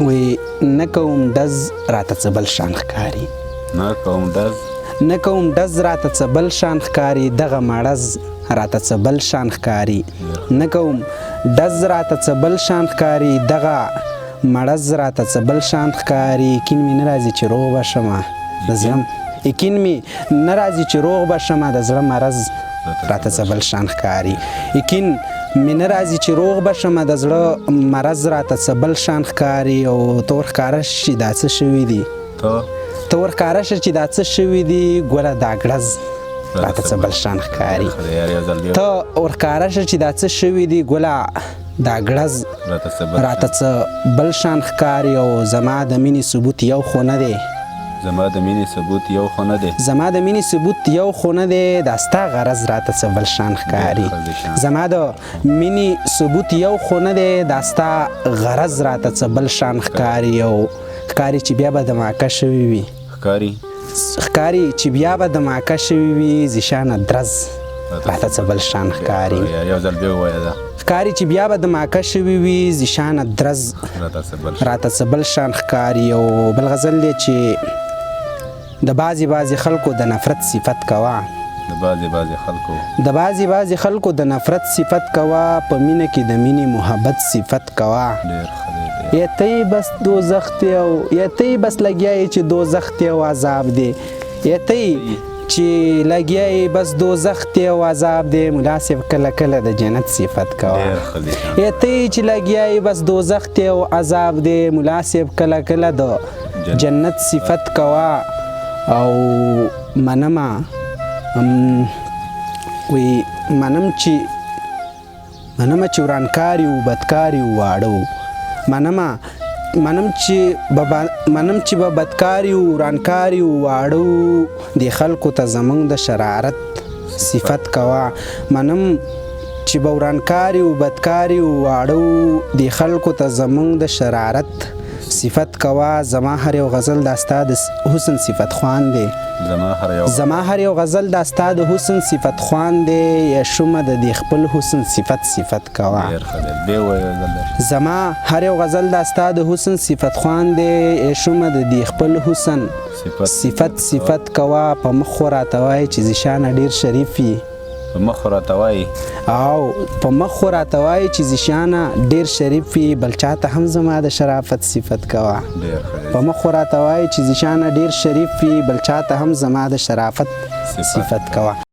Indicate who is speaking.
Speaker 1: وی نه کوم ډز راته څه بل شان ښکاري
Speaker 2: نه کوم ډز
Speaker 1: راته څه بل شان ښکاري دغه مړز راته څه بل شان ښکاري نه کوم ډز راته څه بل شان ښکاري دغه مړز راته څه بل شان ښکاري یقین مې نه راځي چې روغ به شمه د زړه یقین مې نه راځي چې روغ به شمه د زړه مرض راته څه بل شان ښکاري یقین مې نه راځي چې روغ به شمه د زړه مرض راته څه بل شان ښکاري او ته ورښکاره شي دا څه شوي دي ته ورښکاره شه چې دا څه شوي دي ګوره دا ګړز راته څه بل شان ښکاري ته ورښکاره شه چې دا څه شوي دي ګله دا ګړز راته څه بل شان ښکاري او زما د مینې ثبوت یو خو نه دی
Speaker 2: زما د مینې ثبوت یو خو نه دی دا ستا غرض راته څه بل شان ښکاري زما د مینې ثبوت یو خو نه دی دا ستا غرض راته څه بل شان ښکاري او ښکاري چې بیا به دماکه شوي وي ښکاري چې بیا به دماکه شوي وي زیشانه درز راته څه بل شان ښکاري ښکاري چې بیا به دماکه شوي وي زیشانه درز راته څه بل شان ښکاري او بل غزل دی چې د بعضې خلکو د نفرت صفت کوه د بعضې خلکو د نفرت صفت کوه په مینه کې د مینې محبت صفت کوه یا ته بس دوزخ دی او یا ته بس لګیا چې دوزخ دی او عذاب دی یا ته چې لګیا بس دوزخ دی او عذاب دی ملا صاحب کله کله د جنت صفت کوه یا ته چې لګیا بس دوزخ دی او عذاب دی ملا صاحب کله کله د جنت صفت کوه او منمه وی منم چې ورانکاري و بدکاري و واړه منم چې به بدکاري و ورانکاري و واړه د خلکو ته زمونږ د شرارت صفت کوه منم چې به ورانکاري و بدکاري و واړه د خلکو ته زمونږ د شرارت صفت کوه زما هر یو غزل دا ستا د حسن صفت خوان دی زما هر یو غزل دا ستا د حسن صفت خوان دی یا شومه د دې خپل حسن صفت کوه زما هر یو غزل دا ستا د حسن صفت خوان دی یا شومه د دې خپل حسن صفت کوه په مخ خو راته وایي چې زیشانه ډېر شریف وي په مخ خو راته وایي
Speaker 1: چې زیشانه ډېر شریف وي بل چاته هم زما د شرافت صفت کوه په مخ خو راته وایي چې زیشانه ډېر شریف وي بل چاته هم زما د شرافت صفت کوه